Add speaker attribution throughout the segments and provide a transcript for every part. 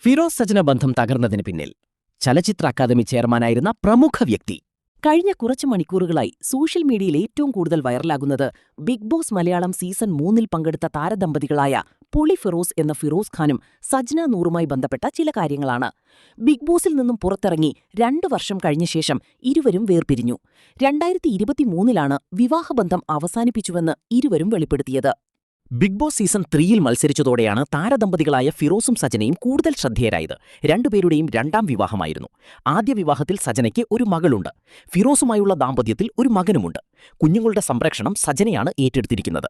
Speaker 1: ഫിറോസ് സജന ബന്ധം തകർന്നതിന് പിന്നിൽ ചലച്ചിത്ര അക്കാദമി ചെയർമാനായിരുന്ന പ്രമുഖ വ്യക്തി. കഴിഞ്ഞ കുറച്ച് മണിക്കൂറുകളായി സോഷ്യൽ മീഡിയയിൽ ഏറ്റവും കൂടുതൽ വൈറലാകുന്നത് ബിഗ് ബോസ് മലയാളം സീസൺ 3-ൽ പങ്കെടുത്ത താരദമ്പതികളായ പൊളി ഫിറോസ് എന്ന ഫിറോസ് ഖാനും സജ്ന നൂറുമായി ബന്ധപ്പെട്ട ചില കാര്യങ്ങളാണ്. ബിഗ് ബോസിൽ നിന്നും പുറത്തിറങ്ങി 2 വർഷം കഴിഞ്ഞ ശേഷം ഇരുവരും വേർപിരിഞ്ഞു. 2023-ലാണ് വിവാഹബന്ധം അവസാനിപ്പിച്ചുവെന്ന് ഇരുവരും വെളിപ്പെടുത്തിയത്. ബിഗ് ബോസ് സീസൺ 3-ൽ മത്സരിച്ചതോടെയാണ് താരദമ്പതികളായ ഫിറോസും സജനയും കൂടുതൽ ശ്രദ്ധേയരായത്. രണ്ടുപേരുടെയും 2ാം വിവാഹമായിരുന്നു. ആദ്യ വിവാഹത്തിൽ സജനയ്ക്ക് ഒരു മകളുണ്ട്. ഫിറോസുമായുള്ള ദാമ്പത്യത്തിൽ ഒരു മകനുമുണ്ട്. കുഞ്ഞുങ്ങളുടെ സംരക്ഷണം സജനയാണ് ഏറ്റെടുത്തിരിക്കുന്നത്.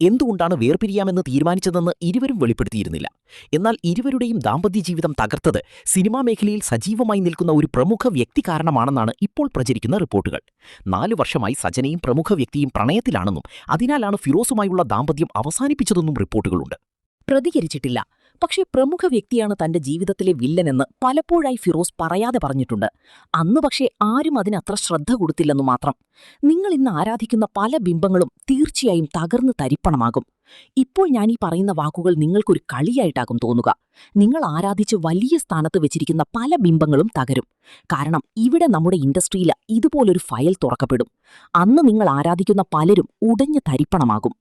Speaker 1: എന്തുകൊണ്ടാണ് വേർപിരിയാമെന്ന് തീരുമാനിച്ചതെന്ന് ഇരുവരും വെളിപ്പെടുത്തിയിരുന്നില്ല. എന്നാൽ ഇരുവരുടെയും ദാമ്പത്യ ജീവിതം തകർത്തത് സിനിമാ മേഖലയിൽ സജീവമായി നിൽക്കുന്ന ഒരു പ്രമുഖ വ്യക്തി കാരണമാണെന്നാണ് ഇപ്പോൾ പ്രചരിക്കുന്ന റിപ്പോർട്ടുകൾ. 4 വർഷമായി സജനയും പ്രമുഖ വ്യക്തിയും പ്രണയത്തിലാണെന്നും അതിനാലാണ് ഫിറോസുമായുള്ള ദാമ്പത്യം അവസാനിപ്പിച്ചതെന്നും റിപ്പോർട്ടുകളുണ്ട്. പ്രതികരിച്ചിട്ടില്ല. പക്ഷേ പ്രമുഖ വ്യക്തിയാണ് തന്റെ ജീവിതത്തിലെ വില്ലനെന്ന് പലപ്പോഴായി ഫിറോസ് പറയാതെ പറഞ്ഞിട്ടുണ്ട്. അന്ന് പക്ഷേ ആരും അതിനത്ര ശ്രദ്ധ കൊടുത്തില്ലെന്നു മാത്രം. നിങ്ങൾ ഇന്ന് ആരാധിക്കുന്ന പല ബിംബങ്ങളും തീർച്ചയായും തകർന്ന് തരിപ്പണമാകും. ഇപ്പോൾ ഞാൻ ഈ പറയുന്ന വാക്കുകൾ നിങ്ങൾക്കൊരു കളിയായിട്ടാകും തോന്നുക. നിങ്ങൾ ആരാധിച്ച് വലിയ സ്ഥാനത്ത് വെച്ചിരിക്കുന്ന പല ബിംബങ്ങളും തകരും. കാരണം ഇവിടെ നമ്മുടെ ഇൻഡസ്ട്രിയിൽ ഇതുപോലൊരു ഫയൽ തുറക്കപ്പെടും. അന്ന് നിങ്ങൾ ആരാധിക്കുന്ന പലരും ഉടഞ്ഞ തരിപ്പണമാകും.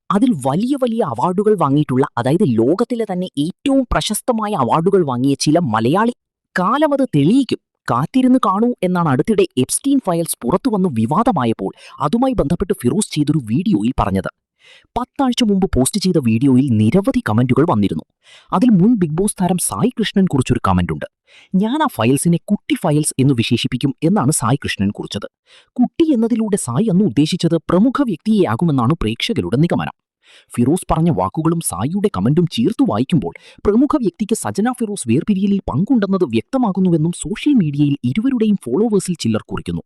Speaker 1: അതിൽ വലിയ വലിയ അവാർഡുകൾ വാങ്ങിയിട്ടുള്ള, അതായത് ലോകത്തിലെ തന്നെ ഏറ്റവും പ്രശസ്തമായ അവാർഡുകൾ വാങ്ങിയ ചില മലയാളി കാലമത് തെളിയിക്കും. കാത്തിരുന്ന് കാണൂ എന്നാണ് അടുത്തിടെ എപ്സ്റ്റീൻ ഫയൽസ് പുറത്തുവന്നു വിവാദമായപ്പോൾ അതുമായി ബന്ധപ്പെട്ട് ഫിറോസ് ചെയ്തൊരു വീഡിയോയിൽ പറഞ്ഞത്. 10 ആഴ്ച മുമ്പ് പോസ്റ്റ് ചെയ്ത വീഡിയോയിൽ നിരവധി കമന്റുകൾ വന്നിരുന്നു. അതിൽ മുൻ ബിഗ് ബോസ് താരം സായി കൃഷ്ണൻ കുറിച്ചൊരു കമന്റുണ്ട്. ഞാൻ ആ ഫയൽസിനെ കുട്ടി ഫയൽസ് എന്ന് വിശേഷിപ്പിക്കും എന്നാണ് സായി കൃഷ്ണൻ കുറിച്ചത്. കുട്ടി എന്നതിലൂടെ സായി അന്ന് ഉദ്ദേശിച്ചത് പ്രമുഖ വ്യക്തിയെയാകുമെന്നാണ് പ്രേക്ഷകരുടെ നിഗമനം. ഫിറോസ് പറഞ്ഞ വാക്കുകളും സായിയുടെ കമന്റും ചേർത്തു വായിക്കുമ്പോൾ പ്രമുഖ വ്യക്തിക്ക് സജന ഫിറോസ് വേർപിരിയലിൽ പങ്കുണ്ടെന്നത് വ്യക്തമാകുന്നുവെന്നും സോഷ്യൽ മീഡിയയിൽ ഇരുവരുടെയും ഫോളോവേഴ്സിൽ ചിലർ കുറിക്കുന്നു.